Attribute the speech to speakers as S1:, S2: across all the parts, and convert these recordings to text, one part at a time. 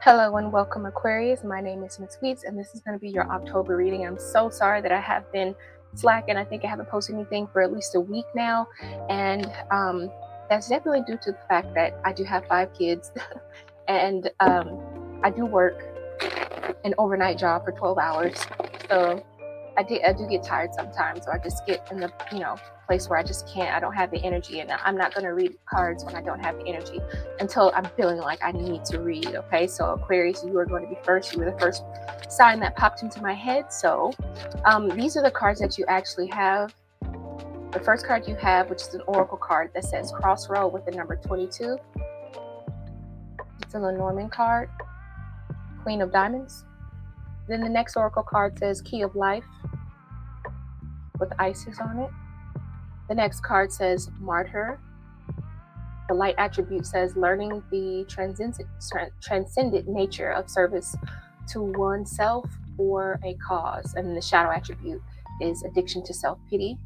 S1: Hello and welcome, Aquarius. My name is Miss Weeds, and this is going to be your October reading. I'm so sorry that I have been slacking. I think I haven't posted anything for at least a week now, and that's definitely due to the fact that I do have 5 kids, and I do work an overnight job for 12 hours. So I do get tired sometimes, or I just get in the place where I don't have the energy, and I'm not going to read cards when I don't have the energy until I'm feeling like I need to read. Okay, so Aquarius, you are going to be first. You were the first sign that popped into my head. So these are the cards that you actually have. The first card you have, which is an oracle card that says crossroad with the number 22. It's a Lenormand card, Queen of Diamonds. Then the next oracle card says Key of Life with Isis on it. The next card says Martyr. The light attribute says learning the transcendent nature of service to oneself or a cause. And the shadow attribute is addiction to self-pity.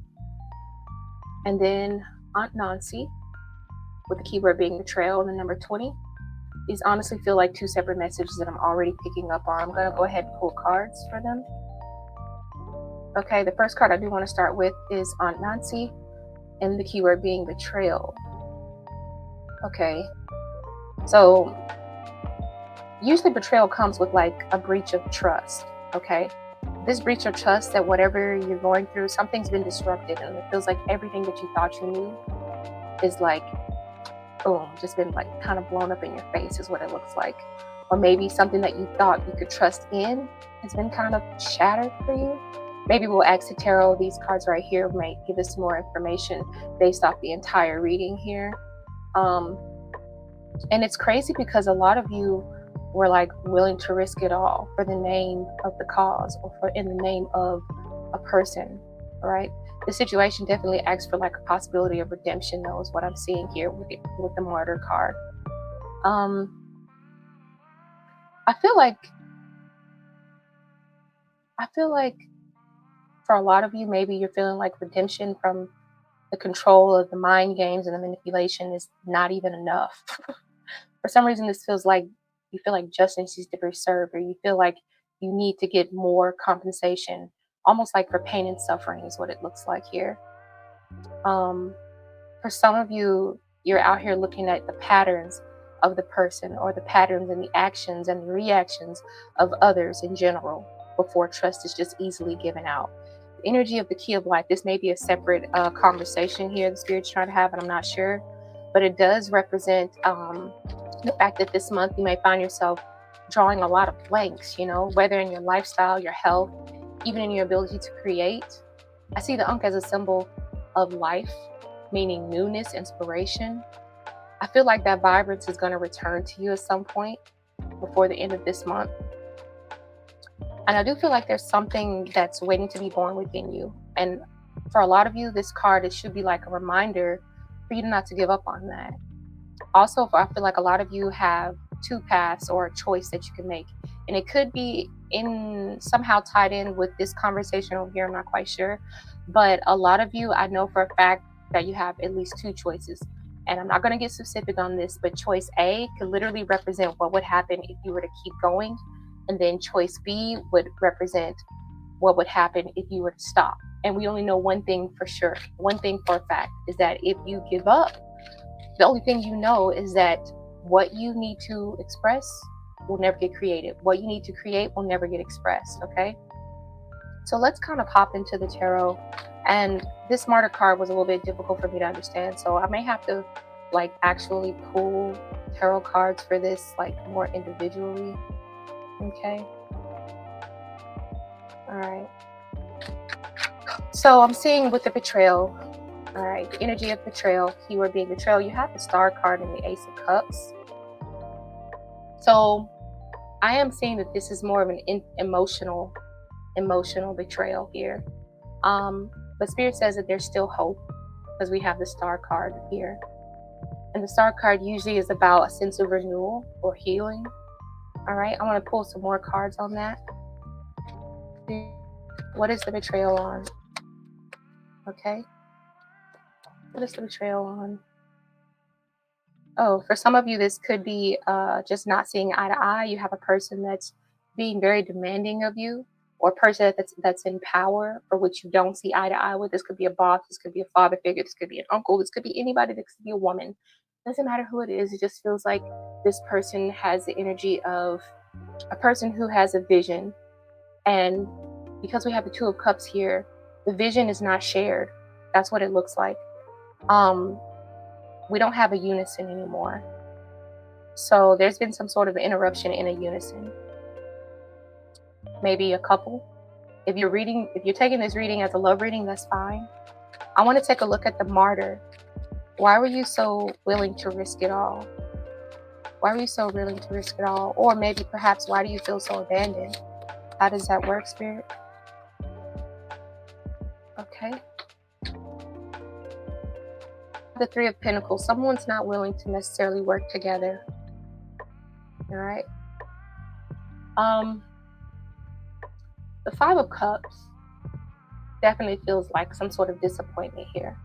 S1: And then Aunt Nancy, with the keyword being betrayal, and the number 20. These honestly feel like 2 separate messages that I'm already picking up on. I'm going to go ahead and pull cards for them. Okay, the first card I do want to start with is Aunt Nancy, and the keyword being betrayal. Okay, so usually betrayal comes with like a breach of trust. Okay, this breach of trust that whatever you're going through, something's been disrupted, and it feels like everything that you thought you knew is like, boom, just been like kind of blown up in your face is what it looks like. Or maybe something that you thought you could trust in has been kind of shattered for you. Maybe we'll ask the tarot. These cards right here might give us more information based off the entire reading here. And it's crazy because a lot of you were like willing to risk it all for the name of the cause, or for in the name of a person, right? The situation definitely asks for like a possibility of redemption, though, is what I'm seeing here with the Martyr card. I feel like for a lot of you, maybe you're feeling like redemption from the control of the mind games and the manipulation is not even enough. For some reason, this feels like you feel like justice needs to be served, or you feel like you need to get more compensation, almost like for pain and suffering is what it looks like here. For some of you, you're out here looking at the patterns of the person, or the patterns and the actions and the reactions of others in general before trust is just easily given out. The energy of the Key of Life, this may be a separate conversation here the Spirit's trying to have, and I'm not sure, but it does represent the fact that this month you may find yourself drawing a lot of blanks, whether in your lifestyle, your health, even in your ability to create. I see the Ankh as a symbol of life, meaning newness, inspiration. I feel like that vibrance is going to return to you at some point before the end of this month. And I do feel like there's something that's waiting to be born within you. And for a lot of you, this card, it should be like a reminder for you not to give up on that. Also, I feel like a lot of you have 2 paths or a choice that you can make. And it could be somehow tied in with this conversation over here, I'm not quite sure. But a lot of you, I know for a fact that you have at least 2 choices. And I'm not going to get specific on this, but choice A could literally represent what would happen if you were to keep going. And then choice B would represent what would happen if you were to stop. And we only know one thing for sure. One thing for a fact is that if you give up, the only thing you know is that what you need to express will never get created. What you need to create will never get expressed, okay? So let's kind of hop into the tarot. And this Martyr card was a little bit difficult for me to understand, so I may have to like actually pull tarot cards for this like more individually. Okay. All right. So I'm seeing with the betrayal. All right. The energy of betrayal, keyword being betrayal. You have the Star card and the Ace of Cups. So I am seeing that this is more of an emotional betrayal here. But Spirit says that there's still hope because we have the Star card here. And the Star card usually is about a sense of renewal or healing. All right, I want to pull some more cards on that. What is the betrayal on? Okay. What is the betrayal on? Oh, for some of you, this could be just not seeing eye to eye. You have a person that's being very demanding of you, or a person that's in power for which you don't see eye to eye with. This could be a boss. This could be a father figure. This could be an uncle. This could be anybody. This could be a woman. Doesn't matter who it is. It just feels like this person has the energy of a person who has a vision. And because we have the Two of Cups here, the vision is not shared. That's what it looks like. Um, we don't have a unison anymore. So there's been some sort of interruption in a unison. Maybe a couple. If you're taking this reading as a love reading, that's fine. I want to take a look at the martyr. Why were you so willing to risk it all? Why were you so willing to risk it all? Or maybe perhaps why do you feel so abandoned? How does that work, Spirit? Okay. The Three of Pentacles. Someone's not willing to necessarily work together. All right. The Five of Cups definitely feels like some sort of disappointment here.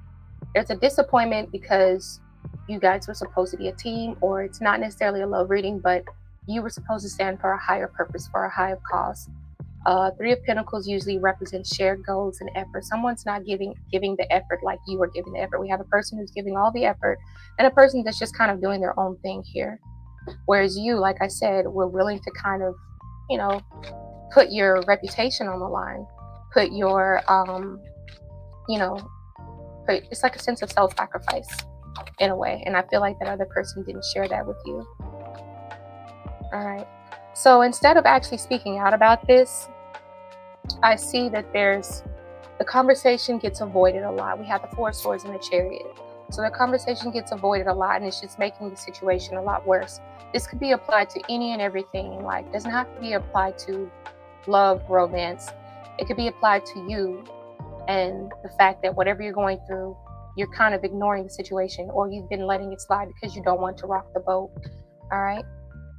S1: There's a disappointment because you guys were supposed to be a team, or it's not necessarily a love reading, but you were supposed to stand for a higher purpose, for a higher cause. Three of Pentacles usually represents shared goals and effort. Someone's not giving the effort like you are giving the effort. We have a person who's giving all the effort and a person that's just kind of doing their own thing here. Whereas you, like I said, were willing to kind of, put your reputation on the line, put your, it's like a sense of self-sacrifice in a way. And I feel like that other person didn't share that with you. All right. So instead of actually speaking out about this, I see that the conversation gets avoided a lot. We have the Four of Swords and the Chariot. So the conversation gets avoided a lot, and it's just making the situation a lot worse. This could be applied to any and everything in life. It doesn't have to be applied to love, romance. It could be applied to you and the fact that whatever you're going through, you're kind of ignoring the situation, or you've been letting it slide because you don't want to rock the boat. All right.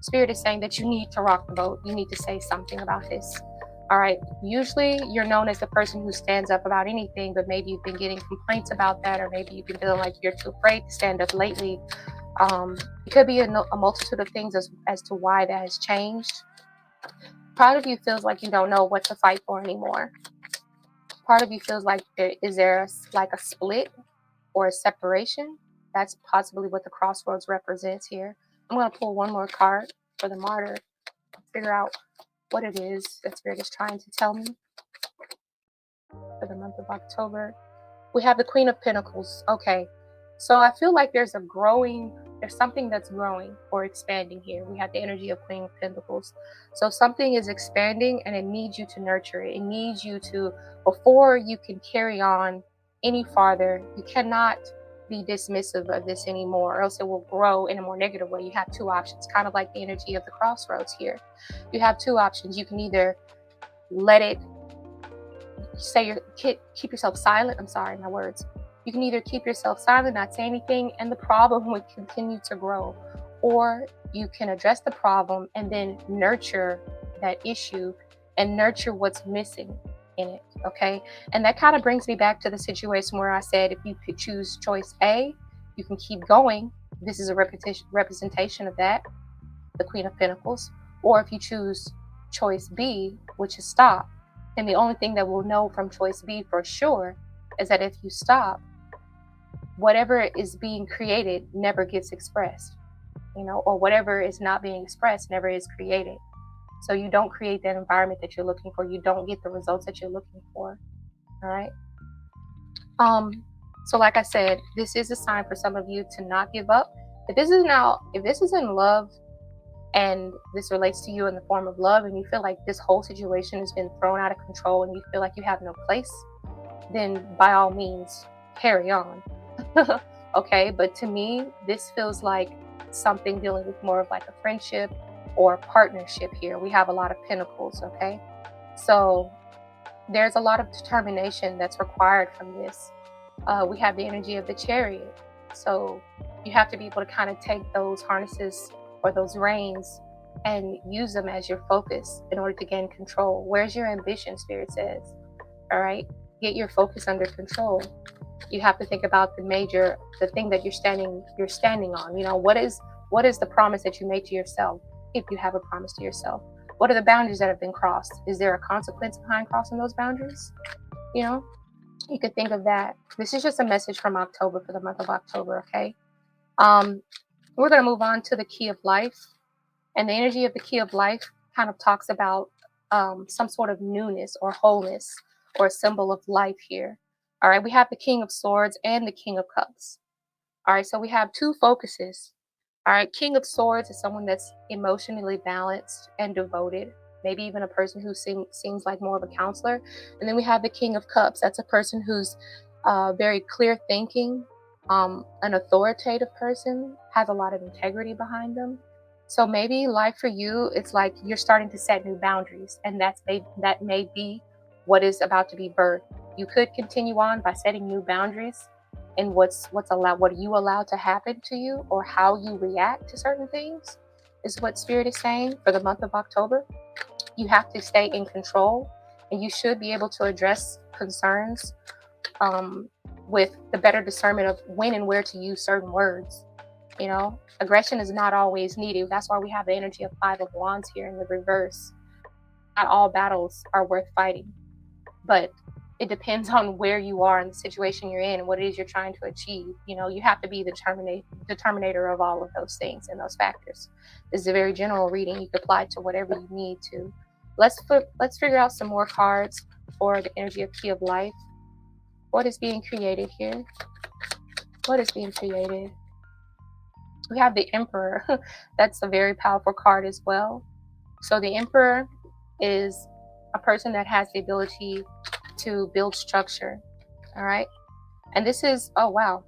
S1: Spirit is saying that you need to rock the boat. You need to say something about this. All right. Usually you're known as the person who stands up about anything, but maybe you've been getting complaints about that, or maybe you've been feeling like you're too afraid to stand up lately. It could be a multitude of things as to why that has changed. Part of you feels like you don't know what to fight for anymore. Part of you feels like there a split or a separation. That's possibly what the crossroads represents here. I'm going to pull one more card for the martyr, figure out what it is that Spirit is trying to tell me for the month of October. We have the Queen of Pentacles. Okay, so I feel like there's something that's growing or expanding here. We have the energy of Queen of Pentacles. So something is expanding and it needs you to nurture it. It needs you to, before you can carry on any farther, you cannot be dismissive of this anymore, or else it will grow in a more negative way. You have two options, kind of like the energy of the crossroads here. You have two options. You can either let it keep yourself silent. I'm sorry, my words. You can either keep yourself silent, not say anything, and the problem would continue to grow, or you can address the problem and then nurture that issue and nurture what's missing in it. Okay. And that kind of brings me back to the situation where I said, if you could choose choice A, you can keep going. This is a representation of that, the Queen of Pentacles. Or if you choose choice B, which is stop, and the only thing that we'll know from choice B for sure is that if you stop, whatever is being created never gets expressed, or whatever is not being expressed never is created. So you don't create that environment that you're looking for. You don't get the results that you're looking for. All right. So like I said, this is a sign for some of you to not give up. If this is in love, and this relates to you in the form of love, and you feel like this whole situation has been thrown out of control and you feel like you have no place, then by all means, carry on. Okay, but to me, this feels like something dealing with more of like a friendship or a partnership here. We have a lot of pentacles, okay? So there's a lot of determination that's required from this. We have the energy of the Chariot. So you have to be able to kind of take those harnesses or those reins and use them as your focus in order to gain control. Where's your ambition, Spirit says? All right, get your focus under control. You have to think about the thing that you're standing on. What is the promise that you made to yourself, if you have a promise to yourself? What are the boundaries that have been crossed? Is there a consequence behind crossing those boundaries? You know, you could think of that. This is just a message from October, for the month of October, okay? Um, we're going to move on to the key of life. And the energy of the key of life kind of talks about some sort of newness or wholeness, or a symbol of life here. All right, we have the King of Swords and the King of Cups. All right, so we have two focuses. All right, King of Swords is someone that's emotionally balanced and devoted, maybe even a person who seems like more of a counselor. And then we have the King of Cups. That's a person who's very clear thinking, an authoritative person, has a lot of integrity behind them. So maybe life for you, it's like you're starting to set new boundaries, and that may be what is about to be birthed. You could continue on by setting new boundaries and what you allow to happen to you, or how you react to certain things, is what spirit is saying for the month of October. You have to stay in control, and you should be able to address concerns um, with the better discernment of when and where to use certain words. Aggression is not always needed. That's why we have the energy of Five of Wands here in the reverse. Not all battles are worth fighting, but it depends on where you are in the situation you're in and what it is you're trying to achieve. You have to be the determinator of all of those things and those factors. This is a very general reading. You can apply it to whatever you need to. Let's figure out some more cards for the energy of Key of Life. What is being created here? What is being created? We have the Emperor. That's a very powerful card as well. So the Emperor is a person that has the ability to build structure. All right. And this is, oh, wow.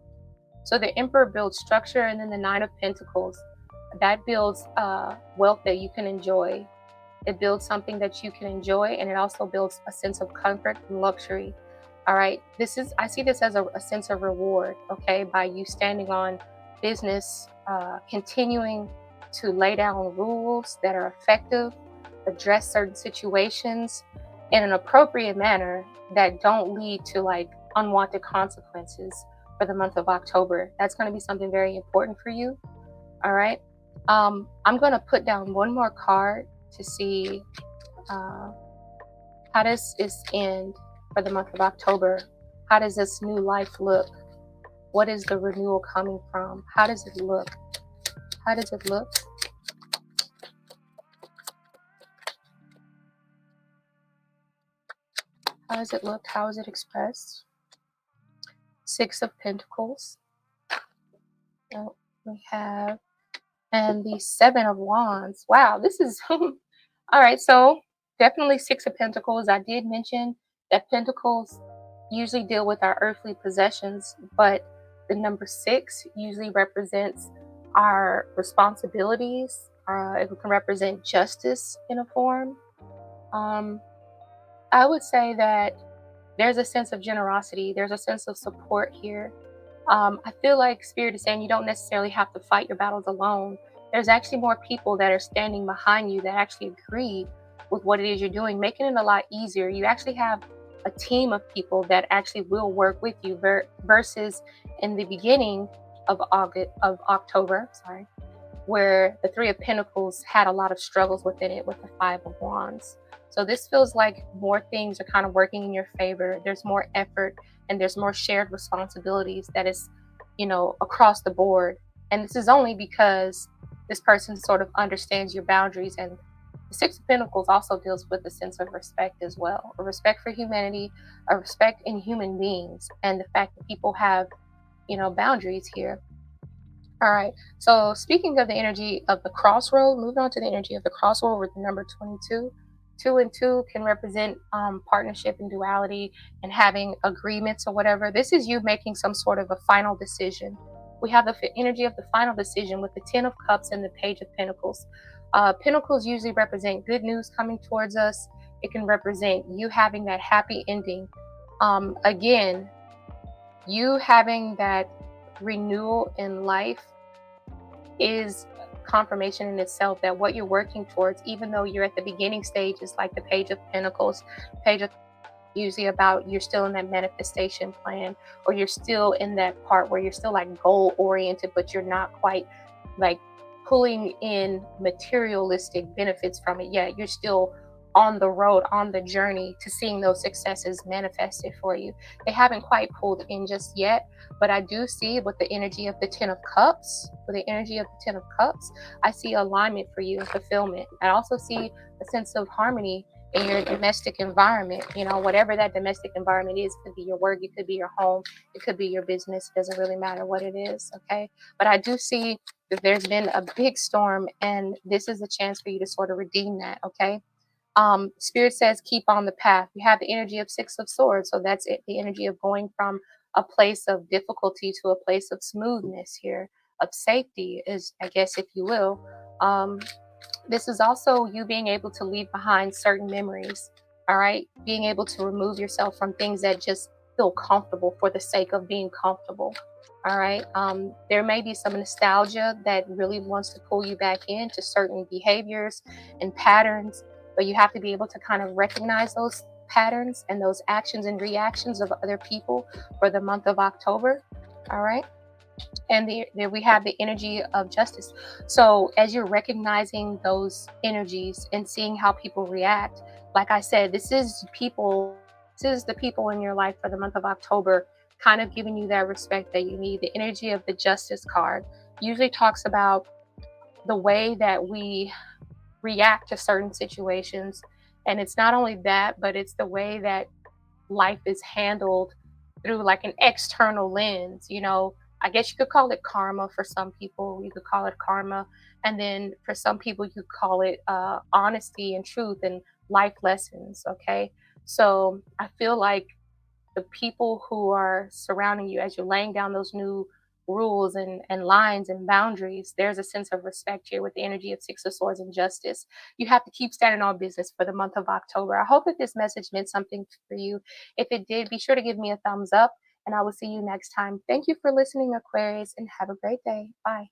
S1: So the Emperor builds structure, and then the Nine of Pentacles, that builds wealth that you can enjoy. It builds something that you can enjoy, and it also builds a sense of comfort and luxury. All right. I see this as a sense of reward, okay, by you standing on business, continuing to lay down rules that are effective, address certain situations in an appropriate manner that don't lead to like unwanted consequences for the month of October. That's going to be something very important for you. All right. I'm going to put down one more card to see how does this end for the month of October. How does this new life look? What is the renewal coming from? How does it look? How does it look? How does it look? How is it expressed? Six of Pentacles. Oh, we have, and the Seven of Wands. Wow, this is all right. So definitely Six of Pentacles. I did mention that Pentacles usually deal with our earthly possessions, but the number 6 usually represents our responsibilities. It can represent justice in a form. I would say that there's a sense of generosity. There's a sense of support here. I feel like Spirit is saying you don't necessarily have to fight your battles alone. There's actually more people that are standing behind you that actually agree with what it is you're doing, making it a lot easier. You actually have a team of people that actually will work with you versus in the beginning of October, where the Three of Pentacles had a lot of struggles within it with the Five of Wands. So this feels like more things are kind of working in your favor. There's more effort, and there's more shared responsibilities that is, across the board. And this is only because this person sort of understands your boundaries. And the Six of Pentacles also deals with a sense of respect as well, a respect for humanity, a respect in human beings, and the fact that people have, boundaries here. All right. So speaking of the energy of the crossroad, moving on to the energy of the crossroad with the number 22. 2 and 2 can represent partnership and duality and having agreements or whatever. This is you making some sort of a final decision. We have the energy of the final decision with the 10 of Cups and the Page of Pentacles. Pentacles usually represent good news coming towards us. It can represent you having that happy ending. Again, you having that renewal in life is confirmation in itself that what you're working towards, even though you're at the beginning stages, like the Page of Pentacles, Page of usually about you're still in that manifestation plan, or you're still in that part where you're still like goal oriented, but you're not quite like pulling in materialistic benefits from it yet. You're still on the road, on the journey to seeing those successes manifested for you. They haven't quite pulled in just yet, but I do see with the energy of the 10 of cups, with the energy of the 10 of cups, I see alignment for you and fulfillment. I also see a sense of harmony in your domestic environment. You know, whatever that domestic environment is, it could be your work, it could be your home, it could be your business. It doesn't really matter what it is. Okay. But I do see that there's been a big storm, and this is a chance for you to sort of redeem that. Okay. Spirit says keep on the path. You have the energy of six of swords, so that's it, the energy of going from a place of difficulty to a place of smoothness here, of safety, is, I guess, if you will. um, this is also you being able to leave behind certain memories, all right? Being able to remove yourself from things that just feel comfortable for the sake of being comfortable, all right? There may be some nostalgia that really wants to pull you back into certain behaviors and patterns, but you have to be able to kind of recognize those patterns and those actions and reactions of other people for the month of October, all right? And there we have the energy of justice. So as you're recognizing those energies and seeing how people react, like I said, this is the people in your life for the month of October, kind of giving you that respect that you need. The energy of the justice card usually talks about the way that we react to certain situations. And it's not only that, but it's the way that life is handled through like an external lens. You know, I guess you could call it karma for some people. You could call it karma. And then for some people, you call it honesty and truth and life lessons. Okay. So I feel like the people who are surrounding you as you're laying down those new rules and lines and boundaries, there's a sense of respect here with the energy of six of swords and justice. You have to keep standing on business for the month of October. I hope that this message meant something for you. If it did, be sure to give me a thumbs up, and I will see you next time. Thank you for listening, Aquarius, and have a great day. Bye.